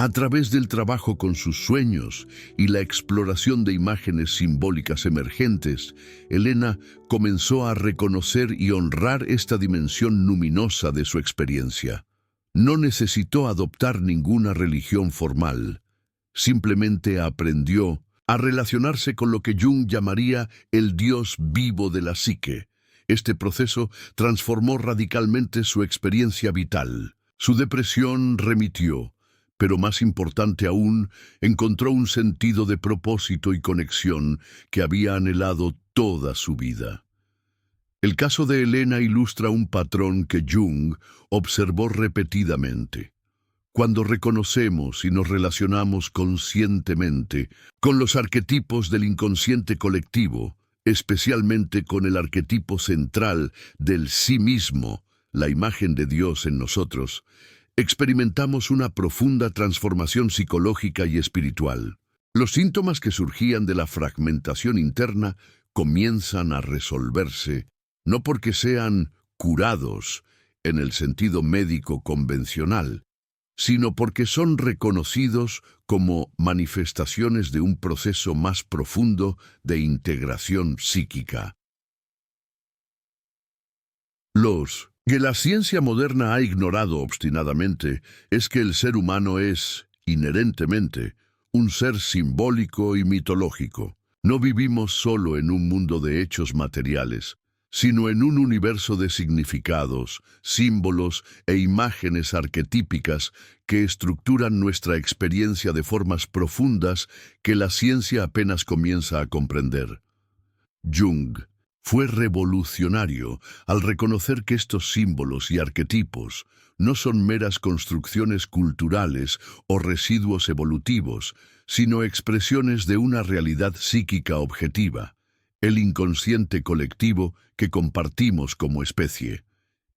A través del trabajo con sus sueños y la exploración de imágenes simbólicas emergentes, Elena comenzó a reconocer y honrar esta dimensión luminosa de su experiencia. No necesitó adoptar ninguna religión formal, simplemente aprendió a relacionarse con lo que Jung llamaría el Dios vivo de la psique. Este proceso transformó radicalmente su experiencia vital. Su depresión remitió, pero más importante aún, encontró un sentido de propósito y conexión que había anhelado toda su vida. El caso de Elena ilustra un patrón que Jung observó repetidamente. Cuando reconocemos y nos relacionamos conscientemente con los arquetipos del inconsciente colectivo, especialmente con el arquetipo central del sí mismo, la imagen de Dios en nosotros, experimentamos una profunda transformación psicológica y espiritual. Los síntomas que surgían de la fragmentación interna comienzan a resolverse, no porque sean curados en el sentido médico convencional, sino porque son reconocidos como manifestaciones de un proceso más profundo de integración psíquica. Los que la ciencia moderna ha ignorado obstinadamente es que el ser humano es, inherentemente, un ser simbólico y mitológico. No vivimos solo en un mundo de hechos materiales, sino en un universo de significados, símbolos e imágenes arquetípicas que estructuran nuestra experiencia de formas profundas que la ciencia apenas comienza a comprender. Jung fue revolucionario al reconocer que estos símbolos y arquetipos no son meras construcciones culturales o residuos evolutivos, sino expresiones de una realidad psíquica objetiva, el inconsciente colectivo que compartimos como especie.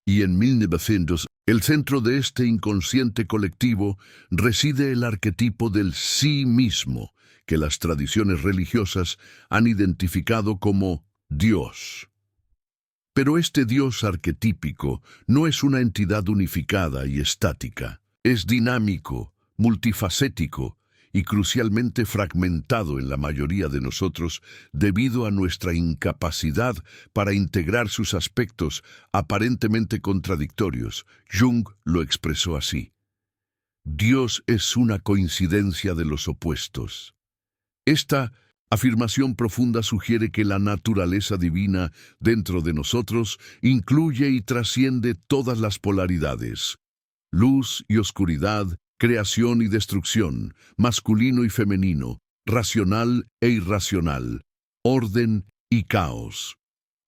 Y en 1900, el centro de este inconsciente colectivo reside el arquetipo del sí mismo, que las tradiciones religiosas han identificado como Dios. Pero este Dios arquetípico no es una entidad unificada y estática. Es dinámico, multifacético y crucialmente fragmentado en la mayoría de nosotros debido a nuestra incapacidad para integrar sus aspectos aparentemente contradictorios. Jung lo expresó así: Dios es una coincidencia de los opuestos. Esta afirmación profunda sugiere que la naturaleza divina dentro de nosotros incluye y trasciende todas las polaridades: luz y oscuridad, creación y destrucción, masculino y femenino, racional e irracional, orden y caos.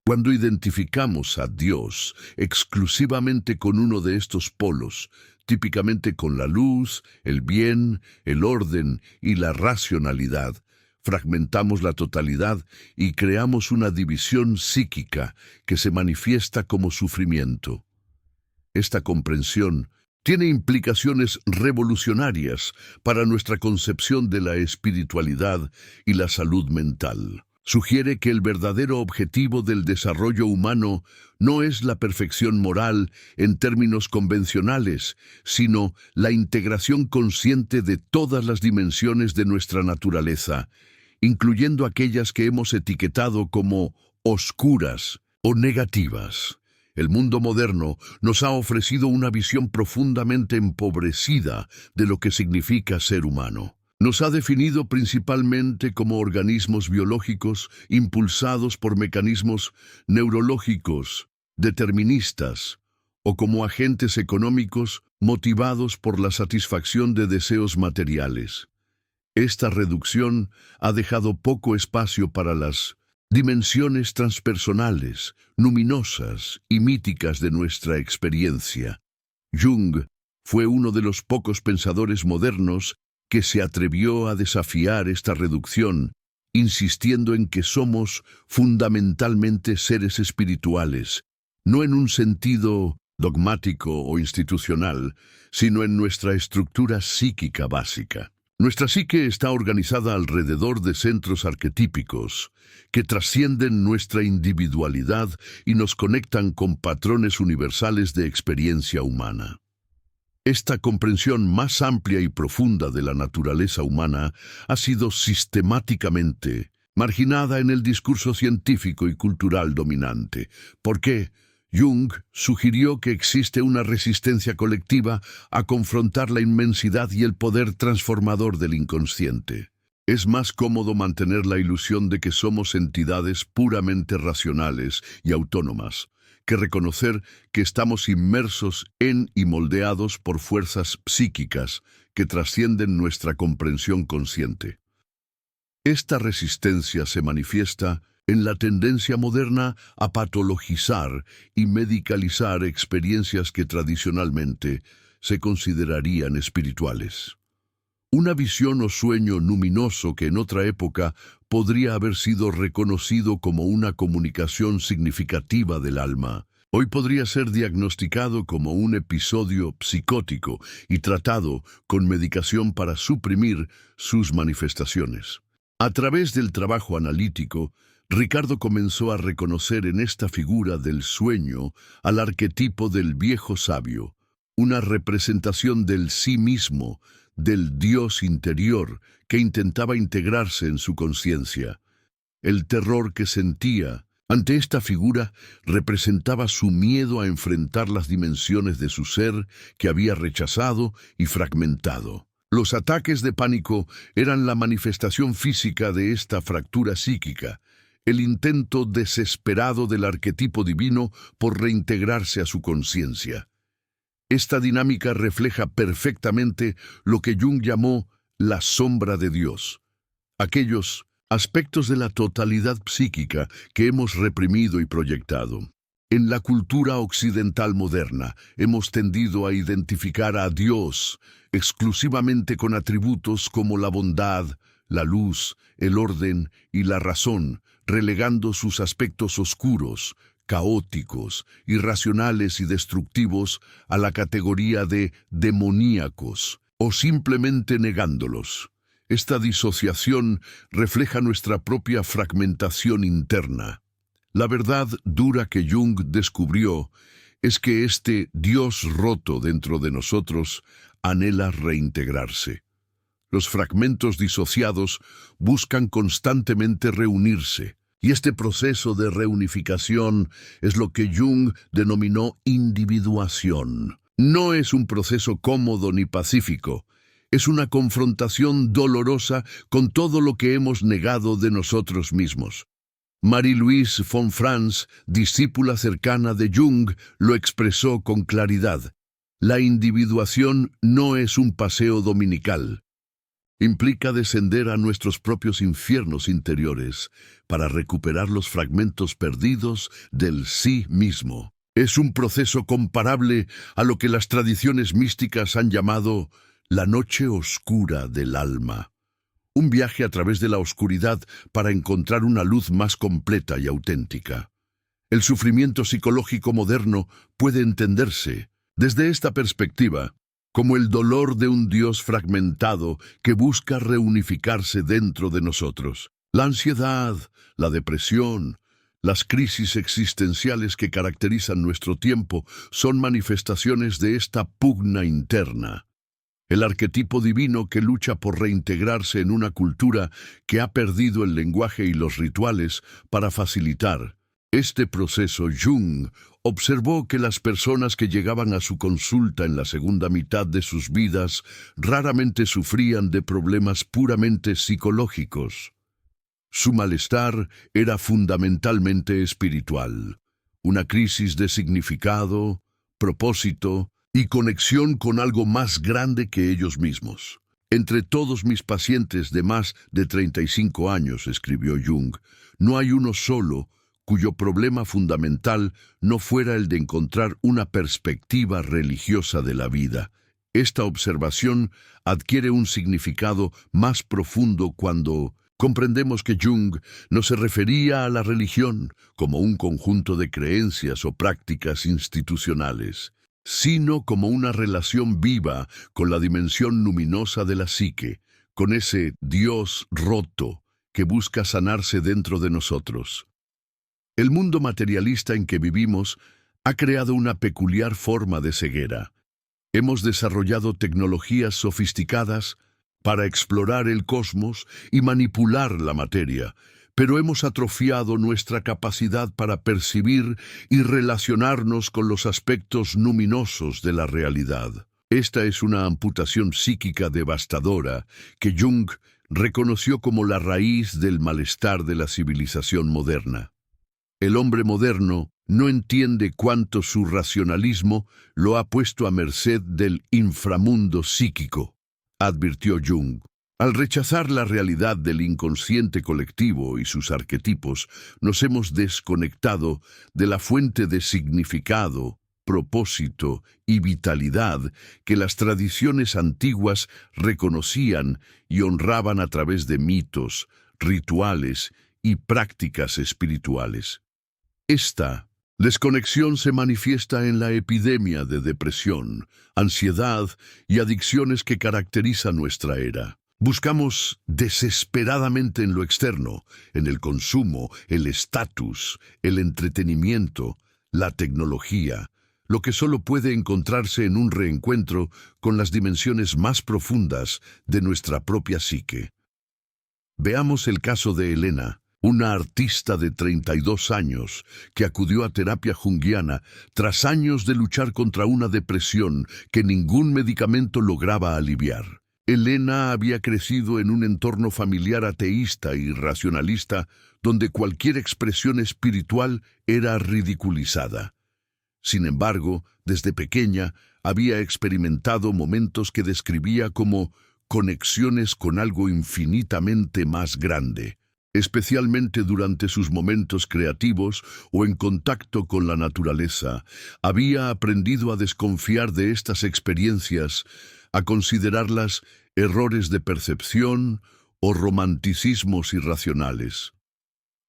Cuando identificamos a Dios exclusivamente con uno de estos polos, típicamente con la luz, el bien, el orden y la racionalidad, fragmentamos la totalidad y creamos una división psíquica que se manifiesta como sufrimiento. Esta comprensión tiene implicaciones revolucionarias para nuestra concepción de la espiritualidad y la salud mental. Sugiere que el verdadero objetivo del desarrollo humano no es la perfección moral en términos convencionales, sino la integración consciente de todas las dimensiones de nuestra naturaleza, incluyendo aquellas que hemos etiquetado como oscuras o negativas. El mundo moderno nos ha ofrecido una visión profundamente empobrecida de lo que significa ser humano. Nos ha definido principalmente como organismos biológicos impulsados por mecanismos neurológicos, deterministas, o como agentes económicos motivados por la satisfacción de deseos materiales. Esta reducción ha dejado poco espacio para las dimensiones transpersonales, luminosas y míticas de nuestra experiencia. Jung fue uno de los pocos pensadores modernos que se atrevió a desafiar esta reducción, insistiendo en que somos fundamentalmente seres espirituales, no en un sentido dogmático o institucional, sino en nuestra estructura psíquica básica. Nuestra psique está organizada alrededor de centros arquetípicos que trascienden nuestra individualidad y nos conectan con patrones universales de experiencia humana. Esta comprensión más amplia y profunda de la naturaleza humana ha sido sistemáticamente marginada en el discurso científico y cultural dominante. ¿Por qué? Jung sugirió que existe una resistencia colectiva a confrontar la inmensidad y el poder transformador del inconsciente. Es más cómodo mantener la ilusión de que somos entidades puramente racionales y autónomas, que reconocer que estamos inmersos en y moldeados por fuerzas psíquicas que trascienden nuestra comprensión consciente. Esta resistencia se manifiesta en la tendencia moderna a patologizar y medicalizar experiencias que tradicionalmente se considerarían espirituales. Una visión o sueño luminoso que en otra época podría haber sido reconocido como una comunicación significativa del alma, hoy podría ser diagnosticado como un episodio psicótico y tratado con medicación para suprimir sus manifestaciones. A través del trabajo analítico, Ricardo comenzó a reconocer en esta figura del sueño al arquetipo del viejo sabio, una representación del sí mismo, del Dios interior que intentaba integrarse en su conciencia. El terror que sentía ante esta figura representaba su miedo a enfrentar las dimensiones de su ser que había rechazado y fragmentado. Los ataques de pánico eran la manifestación física de esta fractura psíquica, el intento desesperado del arquetipo divino por reintegrarse a su conciencia. Esta dinámica refleja perfectamente lo que Jung llamó la sombra de Dios, aquellos aspectos de la totalidad psíquica que hemos reprimido y proyectado. En la cultura occidental moderna hemos tendido a identificar a Dios exclusivamente con atributos como la bondad, la luz, el orden y la razón, relegando sus aspectos oscuros, caóticos, irracionales y destructivos a la categoría de demoníacos, o simplemente negándolos. Esta disociación refleja nuestra propia fragmentación interna. La verdad dura que Jung descubrió es que este Dios roto dentro de nosotros anhela reintegrarse. Los fragmentos disociados buscan constantemente reunirse, y este proceso de reunificación es lo que Jung denominó individuación. No es un proceso cómodo ni pacífico, es una confrontación dolorosa con todo lo que hemos negado de nosotros mismos. Marie-Louise von Franz, discípula cercana de Jung, lo expresó con claridad. La individuación no es un paseo dominical. Implica descender a nuestros propios infiernos interiores para recuperar los fragmentos perdidos del sí mismo. Es un proceso comparable a lo que las tradiciones místicas han llamado la noche oscura del alma. Un viaje a través de la oscuridad para encontrar una luz más completa y auténtica. El sufrimiento psicológico moderno puede entenderse, desde esta perspectiva, como el dolor de un Dios fragmentado que busca reunificarse dentro de nosotros. La ansiedad, la depresión, las crisis existenciales que caracterizan nuestro tiempo son manifestaciones de esta pugna interna. El arquetipo divino que lucha por reintegrarse en una cultura que ha perdido el lenguaje y los rituales para facilitar este proceso. Jung observó que las personas que llegaban a su consulta en la segunda mitad de sus vidas raramente sufrían de problemas puramente psicológicos. Su malestar era fundamentalmente espiritual, una crisis de significado, propósito y conexión con algo más grande que ellos mismos. Entre todos mis pacientes de más de 35 años, escribió Jung, no hay uno solo cuyo problema fundamental no fuera el de encontrar una perspectiva religiosa de la vida. Esta observación adquiere un significado más profundo cuando comprendemos que Jung no se refería a la religión como un conjunto de creencias o prácticas institucionales, sino como una relación viva con la dimensión luminosa de la psique, con ese Dios roto que busca sanarse dentro de nosotros. El mundo materialista en que vivimos ha creado una peculiar forma de ceguera. Hemos desarrollado tecnologías sofisticadas para explorar el cosmos y manipular la materia, pero hemos atrofiado nuestra capacidad para percibir y relacionarnos con los aspectos luminosos de la realidad. Esta es una amputación psíquica devastadora que Jung reconoció como la raíz del malestar de la civilización moderna. El hombre moderno no entiende cuánto su racionalismo lo ha puesto a merced del inframundo psíquico, advirtió Jung. Al rechazar la realidad del inconsciente colectivo y sus arquetipos, nos hemos desconectado de la fuente de significado, propósito y vitalidad que las tradiciones antiguas reconocían y honraban a través de mitos, rituales y prácticas espirituales. Esta desconexión se manifiesta en la epidemia de depresión, ansiedad y adicciones que caracteriza nuestra era. Buscamos desesperadamente en lo externo, en el consumo, el estatus, el entretenimiento, la tecnología, lo que solo puede encontrarse en un reencuentro con las dimensiones más profundas de nuestra propia psique. Veamos el caso de Elena, una artista de 32 años que acudió a terapia junguiana tras años de luchar contra una depresión que ningún medicamento lograba aliviar. Elena había crecido en un entorno familiar ateísta y racionalista donde cualquier expresión espiritual era ridiculizada. Sin embargo, desde pequeña había experimentado momentos que describía como conexiones con algo infinitamente más grande, especialmente durante sus momentos creativos o en contacto con la naturaleza. Había aprendido a desconfiar de estas experiencias, a considerarlas errores de percepción o romanticismos irracionales.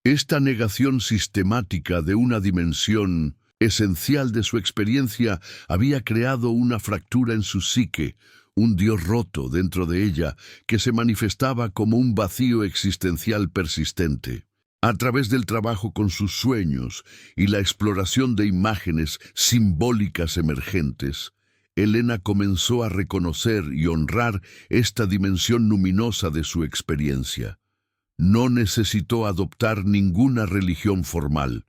Esta negación sistemática de una dimensión esencial de su experiencia había creado una fractura en su psique, un Dios roto dentro de ella que se manifestaba como un vacío existencial persistente. A través del trabajo con sus sueños y la exploración de imágenes simbólicas emergentes, Elena comenzó a reconocer y honrar esta dimensión luminosa de su experiencia. No necesitó adoptar ninguna religión formal.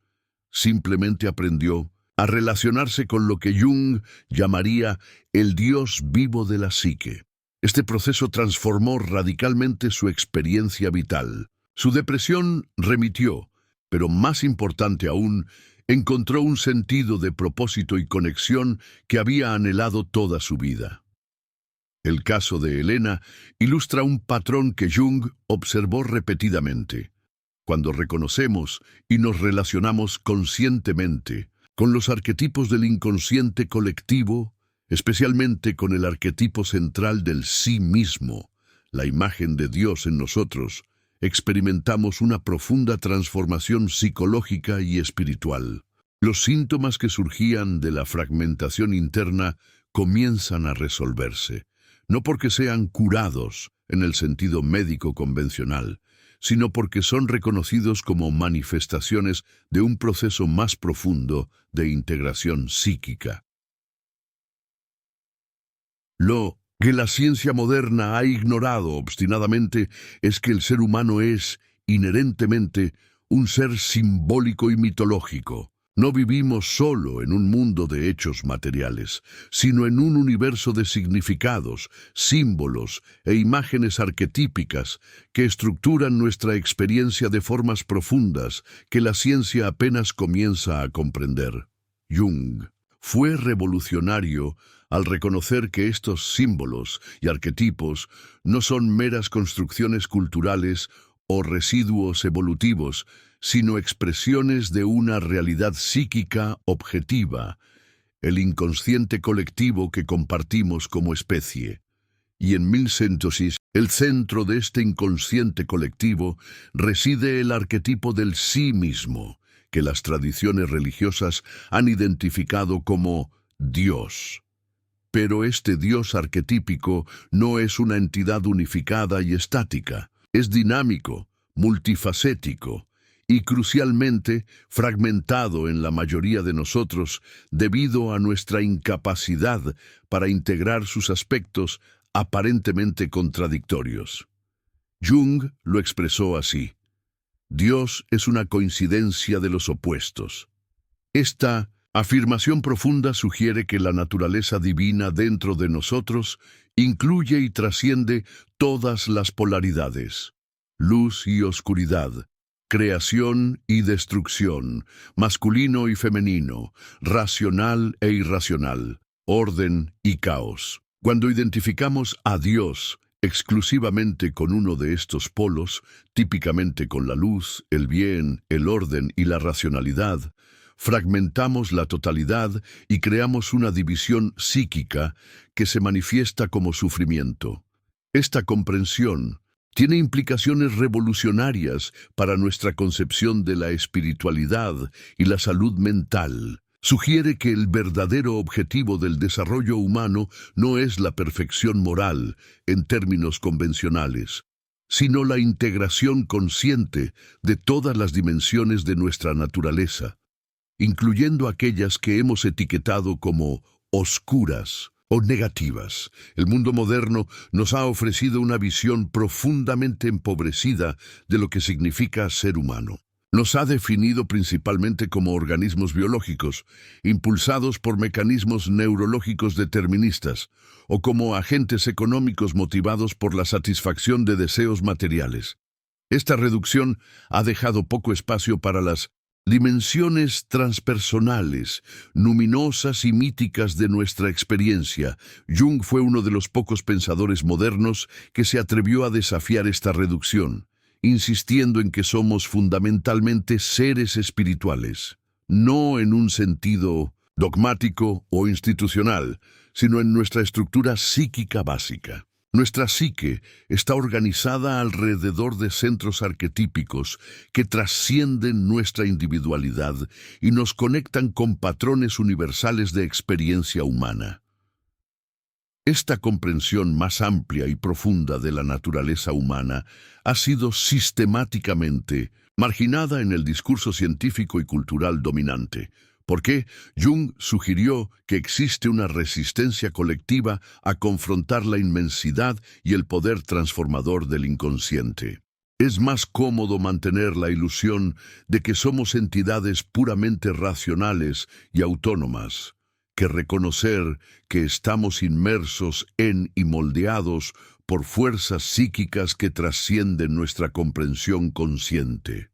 Simplemente aprendió a relacionarse con lo que Jung llamaría el Dios vivo de la psique. Este proceso transformó radicalmente su experiencia vital. Su depresión remitió, pero más importante aún, encontró un sentido de propósito y conexión que había anhelado toda su vida. El caso de Elena ilustra un patrón que Jung observó repetidamente. Cuando reconocemos y nos relacionamos conscientemente con los arquetipos del inconsciente colectivo, especialmente con el arquetipo central del sí mismo, la imagen de Dios en nosotros, experimentamos una profunda transformación psicológica y espiritual. Los síntomas que surgían de la fragmentación interna comienzan a resolverse, no porque sean curados en el sentido médico convencional, sino porque son reconocidos como manifestaciones de un proceso más profundo de integración psíquica. Lo que la ciencia moderna ha ignorado obstinadamente es que el ser humano es, inherentemente, un ser simbólico y mitológico. No vivimos solo en un mundo de hechos materiales, sino en un universo de significados, símbolos e imágenes arquetípicas que estructuran nuestra experiencia de formas profundas que la ciencia apenas comienza a comprender. Jung fue revolucionario al reconocer que estos símbolos y arquetipos no son meras construcciones culturales o residuos evolutivos, sino expresiones de una realidad psíquica objetiva, el inconsciente colectivo que compartimos como especie. Y en 1106, el centro de este inconsciente colectivo reside el arquetipo del sí mismo, que las tradiciones religiosas han identificado como Dios. Pero este Dios arquetípico no es una entidad unificada y estática, es dinámico, multifacético, y crucialmente fragmentado en la mayoría de nosotros debido a nuestra incapacidad para integrar sus aspectos aparentemente contradictorios. Jung lo expresó así: Dios es una coincidencia de los opuestos. Esta afirmación profunda sugiere que la naturaleza divina dentro de nosotros incluye y trasciende todas las polaridades: luz y oscuridad, creación y destrucción, masculino y femenino, racional e irracional, orden y caos. Cuando identificamos a Dios exclusivamente con uno de estos polos, típicamente con la luz, el bien, el orden y la racionalidad, fragmentamos la totalidad y creamos una división psíquica que se manifiesta como sufrimiento. Esta comprensión tiene implicaciones revolucionarias para nuestra concepción de la espiritualidad y la salud mental. Sugiere que el verdadero objetivo del desarrollo humano no es la perfección moral en términos convencionales, sino la integración consciente de todas las dimensiones de nuestra naturaleza, incluyendo aquellas que hemos etiquetado como oscuras o negativas. El mundo moderno nos ha ofrecido una visión profundamente empobrecida de lo que significa ser humano. Nos ha definido principalmente como organismos biológicos, impulsados por mecanismos neurológicos deterministas, o como agentes económicos motivados por la satisfacción de deseos materiales. Esta reducción ha dejado poco espacio para las dimensiones transpersonales, luminosas y míticas de nuestra experiencia. Jung fue uno de los pocos pensadores modernos que se atrevió a desafiar esta reducción, insistiendo en que somos fundamentalmente seres espirituales, no en un sentido dogmático o institucional, sino en nuestra estructura psíquica básica. Nuestra psique está organizada alrededor de centros arquetípicos que trascienden nuestra individualidad y nos conectan con patrones universales de experiencia humana. Esta comprensión más amplia y profunda de la naturaleza humana ha sido sistemáticamente marginada en el discurso científico y cultural dominante. ¿Por qué? Jung sugirió que existe una resistencia colectiva a confrontar la inmensidad y el poder transformador del inconsciente. Es más cómodo mantener la ilusión de que somos entidades puramente racionales y autónomas que reconocer que estamos inmersos en y moldeados por fuerzas psíquicas que trascienden nuestra comprensión consciente.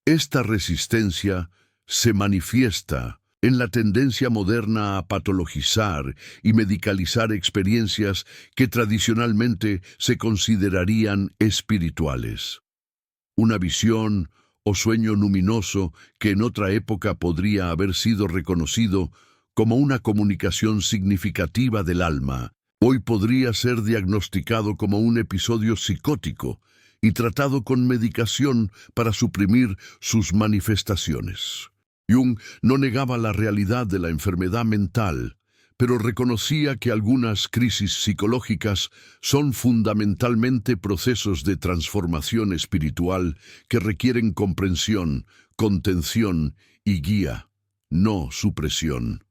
Esta resistencia se manifiesta en la tendencia moderna a patologizar y medicalizar experiencias que tradicionalmente se considerarían espirituales. Una visión o sueño luminoso que en otra época podría haber sido reconocido como una comunicación significativa del alma, hoy podría ser diagnosticado como un episodio psicótico y tratado con medicación para suprimir sus manifestaciones. Jung no negaba la realidad de la enfermedad mental, pero reconocía que algunas crisis psicológicas son fundamentalmente procesos de transformación espiritual que requieren comprensión, contención y guía, no supresión.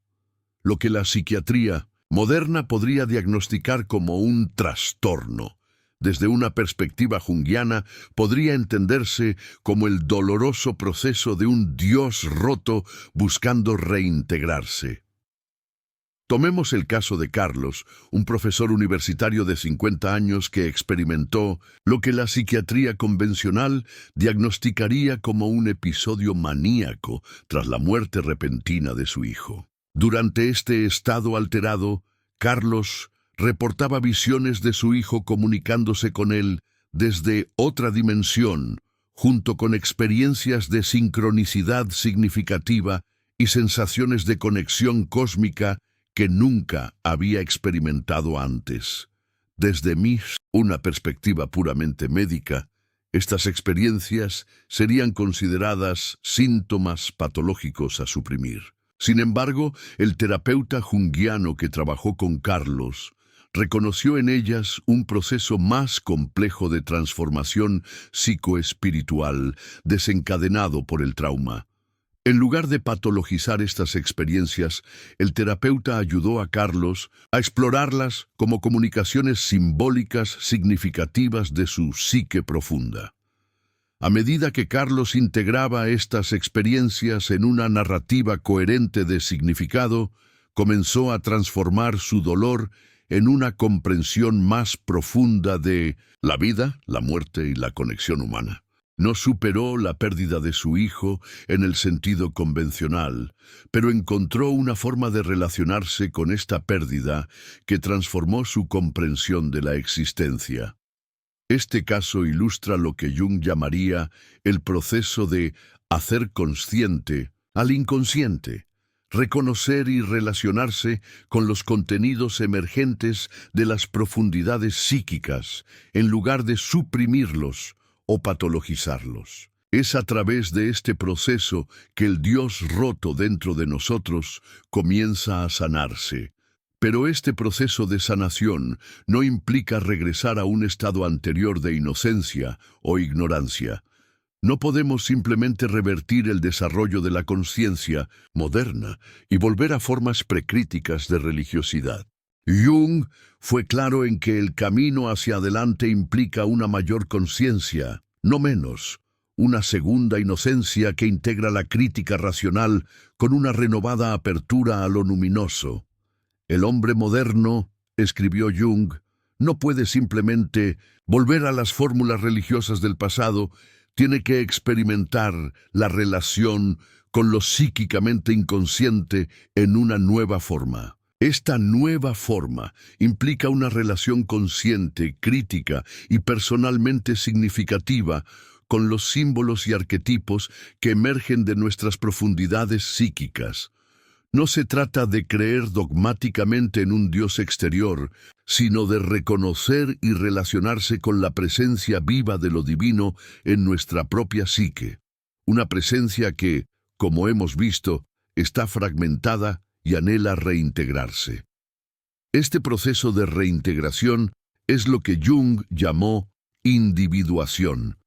Lo que la psiquiatría moderna podría diagnosticar como un trastorno, desde una perspectiva junguiana, podría entenderse como el doloroso proceso de un Dios roto buscando reintegrarse. Tomemos el caso de Carlos, un profesor universitario de 50 años que experimentó lo que la psiquiatría convencional diagnosticaría como un episodio maníaco tras la muerte repentina de su hijo. Durante este estado alterado, Carlos reportaba visiones de su hijo comunicándose con él desde otra dimensión, junto con experiencias de sincronicidad significativa y sensaciones de conexión cósmica que nunca había experimentado antes. Desde una perspectiva puramente médica, estas experiencias serían consideradas síntomas patológicos a suprimir. Sin embargo, el terapeuta junguiano que trabajó con Carlos reconoció en ellas un proceso más complejo de transformación psicoespiritual desencadenado por el trauma. En lugar de patologizar estas experiencias, el terapeuta ayudó a Carlos a explorarlas como comunicaciones simbólicas significativas de su psique profunda. A medida que Carlos integraba estas experiencias en una narrativa coherente de significado, comenzó a transformar su dolor en una comprensión más profunda de la vida, la muerte y la conexión humana. No superó la pérdida de su hijo en el sentido convencional, pero encontró una forma de relacionarse con esta pérdida que transformó su comprensión de la existencia. Este caso ilustra lo que Jung llamaría el proceso de hacer consciente al inconsciente, reconocer y relacionarse con los contenidos emergentes de las profundidades psíquicas, en lugar de suprimirlos o patologizarlos. Es a través de este proceso que el Dios roto dentro de nosotros comienza a sanarse. Pero este proceso de sanación no implica regresar a un estado anterior de inocencia o ignorancia. No podemos simplemente revertir el desarrollo de la conciencia moderna y volver a formas precríticas de religiosidad. Jung fue claro en que el camino hacia adelante implica una mayor conciencia, no menos, una segunda inocencia que integra la crítica racional con una renovada apertura a lo luminoso. El hombre moderno, escribió Jung, no puede simplemente volver a las fórmulas religiosas del pasado, tiene que experimentar la relación con lo psíquicamente inconsciente en una nueva forma. Esta nueva forma implica una relación consciente, crítica y personalmente significativa con los símbolos y arquetipos que emergen de nuestras profundidades psíquicas. No se trata de creer dogmáticamente en un Dios exterior, sino de reconocer y relacionarse con la presencia viva de lo divino en nuestra propia psique. Una presencia que, como hemos visto, está fragmentada y anhela reintegrarse. Este proceso de reintegración es lo que Jung llamó individuación.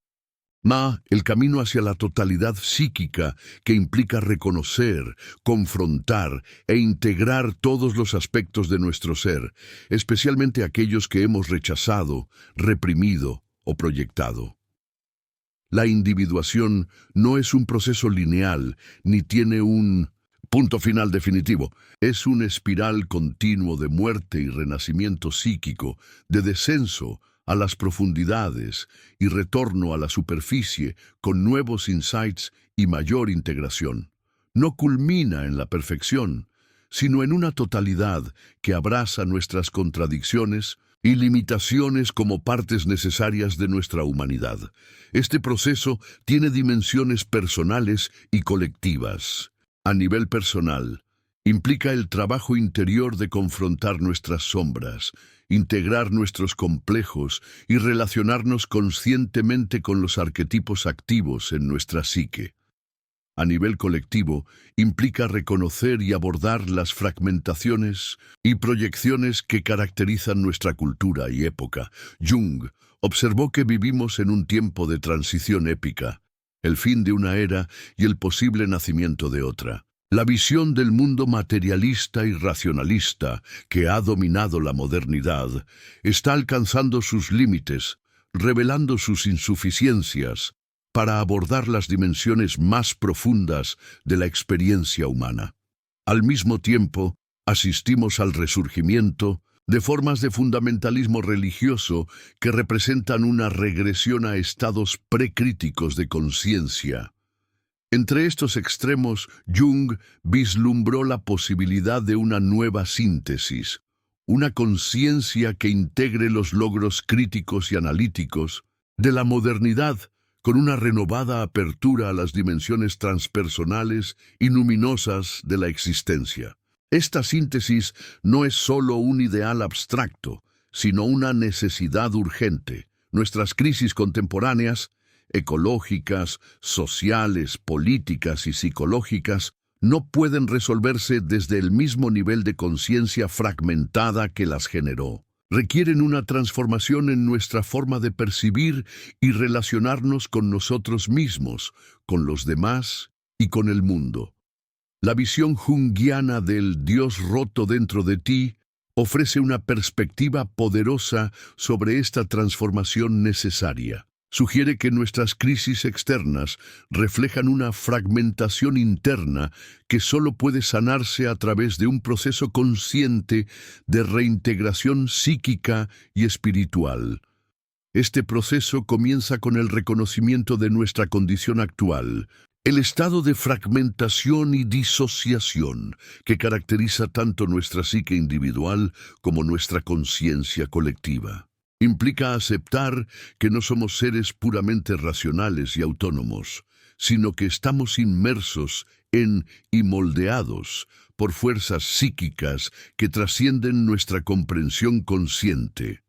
El camino hacia la totalidad psíquica que implica reconocer, confrontar e integrar todos los aspectos de nuestro ser, especialmente aquellos que hemos rechazado, reprimido o proyectado. La individuación no es un proceso lineal ni tiene un punto final definitivo. Es un espiral continuo de muerte y renacimiento psíquico, de descenso a las profundidades y retorno a la superficie con nuevos insights y mayor integración. No culmina en la perfección, sino en una totalidad que abraza nuestras contradicciones y limitaciones como partes necesarias de nuestra humanidad. Este proceso tiene dimensiones personales y colectivas. A nivel personal, implica el trabajo interior de confrontar nuestras sombras, integrar nuestros complejos y relacionarnos conscientemente con los arquetipos activos en nuestra psique. A nivel colectivo, implica reconocer y abordar las fragmentaciones y proyecciones que caracterizan nuestra cultura y época. Jung observó que vivimos en un tiempo de transición épica, el fin de una era y el posible nacimiento de otra. La visión del mundo materialista y racionalista que ha dominado la modernidad está alcanzando sus límites, revelando sus insuficiencias para abordar las dimensiones más profundas de la experiencia humana. Al mismo tiempo, asistimos al resurgimiento de formas de fundamentalismo religioso que representan una regresión a estados precríticos de conciencia. Entre estos extremos, Jung vislumbró la posibilidad de una nueva síntesis, una conciencia que integre los logros críticos y analíticos de la modernidad con una renovada apertura a las dimensiones transpersonales y luminosas de la existencia. Esta síntesis no es solo un ideal abstracto, sino una necesidad urgente. Nuestras crisis contemporáneas, ecológicas, sociales, políticas y psicológicas, no pueden resolverse desde el mismo nivel de conciencia fragmentada que las generó. requieren una transformación en nuestra forma de percibir y relacionarnos con nosotros mismos, con los demás y con el mundo. La visión junguiana del Dios roto dentro de ti ofrece una perspectiva poderosa sobre esta transformación necesaria. Sugiere que nuestras crisis externas reflejan una fragmentación interna que solo puede sanarse a través de un proceso consciente de reintegración psíquica y espiritual. Este proceso comienza con el reconocimiento de nuestra condición actual, el estado de fragmentación y disociación que caracteriza tanto nuestra psique individual como nuestra conciencia colectiva. Implica aceptar que no somos seres puramente racionales y autónomos, sino que estamos inmersos en y moldeados por fuerzas psíquicas que trascienden nuestra comprensión consciente.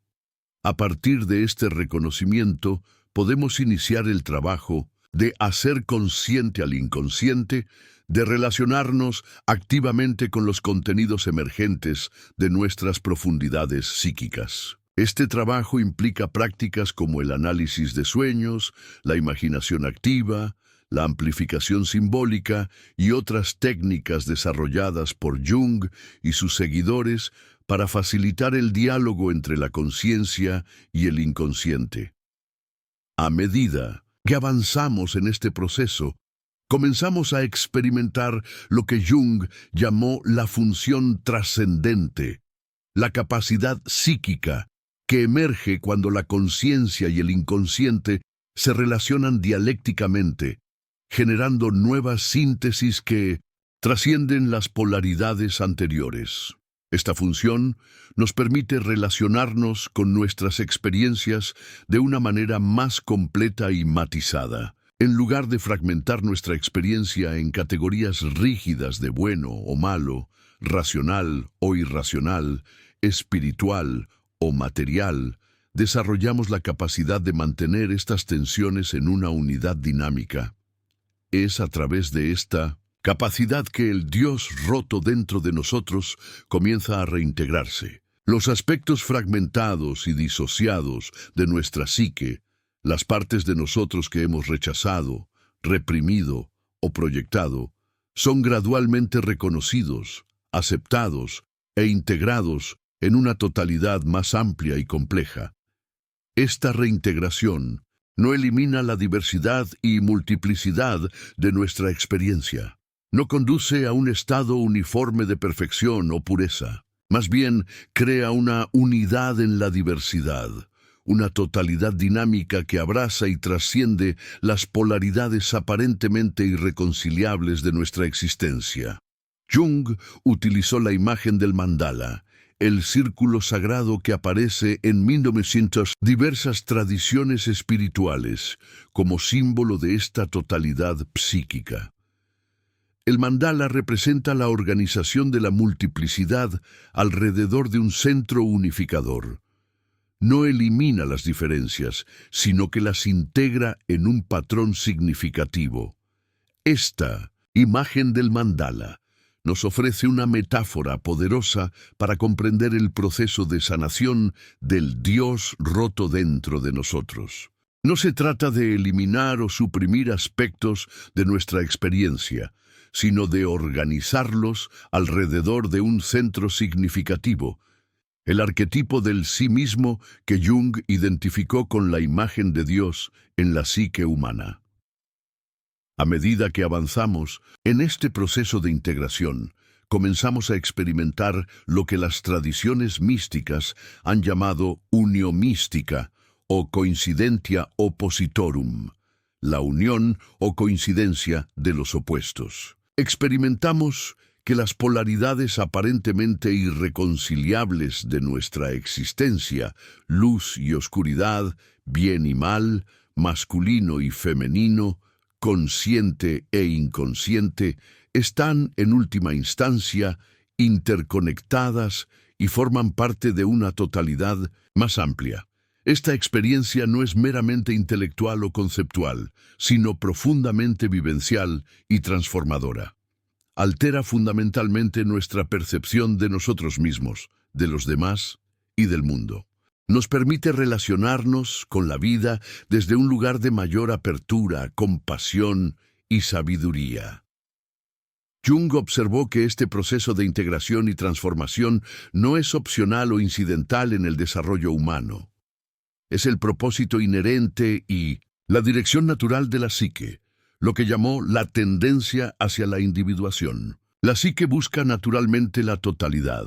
A partir de este reconocimiento, podemos iniciar el trabajo de hacer consciente al inconsciente, de relacionarnos activamente con los contenidos emergentes de nuestras profundidades psíquicas. Este trabajo implica prácticas como el análisis de sueños, la imaginación activa, la amplificación simbólica y otras técnicas desarrolladas por Jung y sus seguidores para facilitar el diálogo entre la conciencia y el inconsciente. A medida que avanzamos en este proceso, comenzamos a experimentar lo que Jung llamó la función trascendente, la capacidad psíquica que emerge cuando la conciencia y el inconsciente se relacionan dialécticamente, generando nuevas síntesis que trascienden las polaridades anteriores. Esta función nos permite relacionarnos con nuestras experiencias de una manera más completa y matizada. En lugar de fragmentar nuestra experiencia en categorías rígidas de bueno o malo, racional o irracional, espiritual o material, desarrollamos la capacidad de mantener estas tensiones en una unidad dinámica. Es a través de esta capacidad que el Dios roto dentro de nosotros comienza a reintegrarse. Los aspectos fragmentados y disociados de nuestra psique, las partes de nosotros que hemos rechazado, reprimido o proyectado, son gradualmente reconocidos, aceptados e integrados en una totalidad más amplia y compleja. Esta reintegración no elimina la diversidad y multiplicidad de nuestra experiencia. No conduce a un estado uniforme de perfección o pureza. Más bien, crea una unidad en la diversidad, una totalidad dinámica que abraza y trasciende las polaridades aparentemente irreconciliables de nuestra existencia. Jung utilizó la imagen del mandala, el círculo sagrado que aparece en 1900 diversas tradiciones espirituales, como símbolo de esta totalidad psíquica. El mandala representa la organización de la multiplicidad alrededor de un centro unificador. No elimina las diferencias, sino que las integra en un patrón significativo. Esta imagen del mandala nos ofrece una metáfora poderosa para comprender el proceso de sanación del Dios roto dentro de nosotros. No se trata de eliminar o suprimir aspectos de nuestra experiencia, sino de organizarlos alrededor de un centro significativo, el arquetipo del sí mismo que Jung identificó con la imagen de Dios en la psique humana. A medida que avanzamos en este proceso de integración, comenzamos a experimentar lo que las tradiciones místicas han llamado unio mística o coincidentia oppositorum, la unión o coincidencia de los opuestos. Experimentamos que las polaridades aparentemente irreconciliables de nuestra existencia, luz y oscuridad, bien y mal, masculino y femenino, consciente e inconsciente, están en última instancia interconectadas y forman parte de una totalidad más amplia. Esta experiencia no es meramente intelectual o conceptual, sino profundamente vivencial y transformadora. Altera fundamentalmente nuestra percepción de nosotros mismos, de los demás y del mundo. Nos permite relacionarnos con la vida desde un lugar de mayor apertura, compasión y sabiduría. Jung observó que este proceso de integración y transformación no es opcional o incidental en el desarrollo humano. Es el propósito inherente y la dirección natural de la psique, lo que llamó la tendencia hacia la individuación. La psique busca naturalmente la totalidad,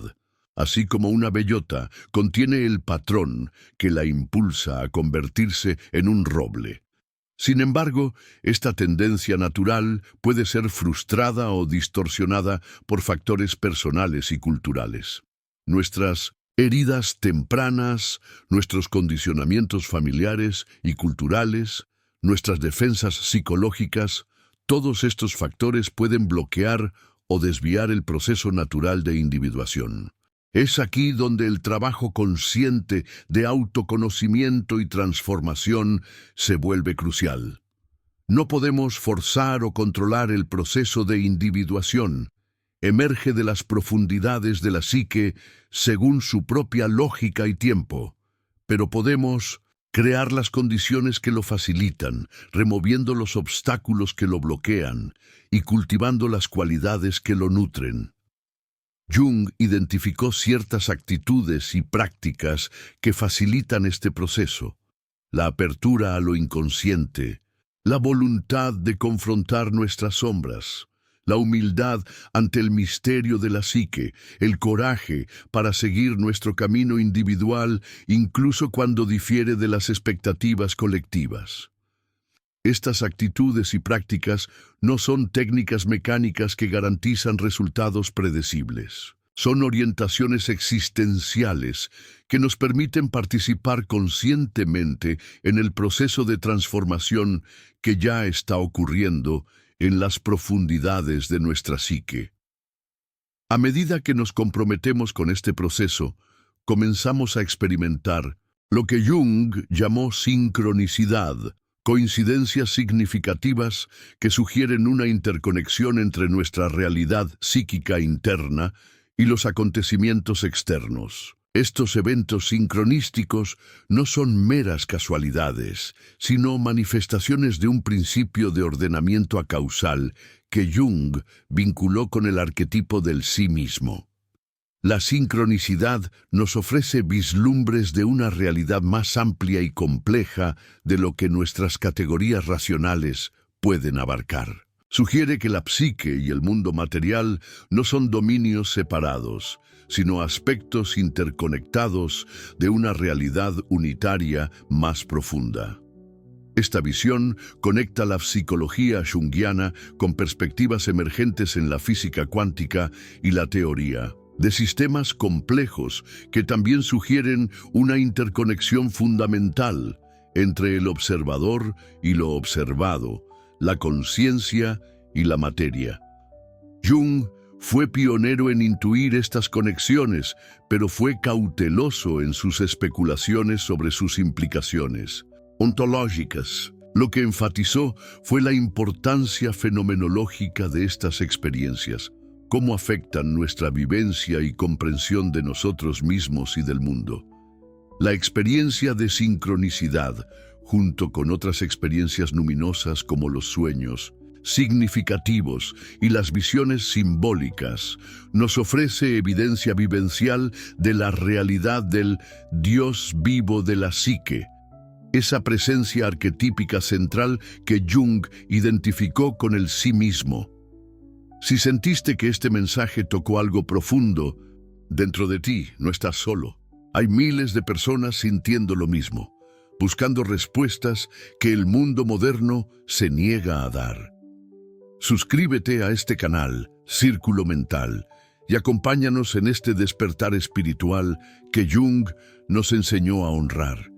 así como una bellota contiene el patrón que la impulsa a convertirse en un roble. Sin embargo, esta tendencia natural puede ser frustrada o distorsionada por factores personales y culturales. Nuestras heridas tempranas, nuestros condicionamientos familiares y culturales, nuestras defensas psicológicas, todos estos factores pueden bloquear o desviar el proceso natural de individuación. Es aquí donde el trabajo consciente de autoconocimiento y transformación se vuelve crucial. No podemos forzar o controlar el proceso de individuación. Emerge de las profundidades de la psique según su propia lógica y tiempo, pero podemos crear las condiciones que lo facilitan, removiendo los obstáculos que lo bloquean y cultivando las cualidades que lo nutren. Jung identificó ciertas actitudes y prácticas que facilitan este proceso: la apertura a lo inconsciente, la voluntad de confrontar nuestras sombras, la humildad ante el misterio de la psique, el coraje para seguir nuestro camino individual incluso cuando difiere de las expectativas colectivas. Estas actitudes y prácticas no son técnicas mecánicas que garantizan resultados predecibles. Son orientaciones existenciales que nos permiten participar conscientemente en el proceso de transformación que ya está ocurriendo en las profundidades de nuestra psique. A medida que nos comprometemos con este proceso, comenzamos a experimentar lo que Jung llamó sincronicidad, coincidencias significativas que sugieren una interconexión entre nuestra realidad psíquica interna y los acontecimientos externos. Estos eventos sincronísticos no son meras casualidades, sino manifestaciones de un principio de ordenamiento acausal que Jung vinculó con el arquetipo del sí mismo. La sincronicidad nos ofrece vislumbres de una realidad más amplia y compleja de lo que nuestras categorías racionales pueden abarcar. Sugiere que la psique y el mundo material no son dominios separados, sino aspectos interconectados de una realidad unitaria más profunda. Esta visión conecta la psicología junguiana con perspectivas emergentes en la física cuántica y la teoría de sistemas complejos que también sugieren una interconexión fundamental entre el observador y lo observado, la conciencia y la materia. Jung fue pionero en intuir estas conexiones, pero fue cauteloso en sus especulaciones sobre sus implicaciones ontológicas. Lo que enfatizó fue la importancia fenomenológica de estas experiencias, cómo afectan nuestra vivencia y comprensión de nosotros mismos y del mundo. La experiencia de sincronicidad, junto con otras experiencias luminosas como los sueños significativos y las visiones simbólicas, nos ofrece evidencia vivencial de la realidad del Dios vivo de la psique, esa presencia arquetípica central que Jung identificó con el sí mismo. Si sentiste que este mensaje tocó algo profundo dentro de ti, no estás solo. Hay miles de personas sintiendo lo mismo, buscando respuestas que el mundo moderno se niega a dar. Suscríbete a este canal, Círculo Mental, y acompáñanos en este despertar espiritual que Jung nos enseñó a honrar.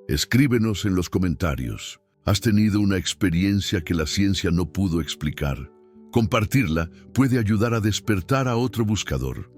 Escríbenos en los comentarios. ¿Has tenido una experiencia que la ciencia no pudo explicar? Compartirla puede ayudar a despertar a otro buscador.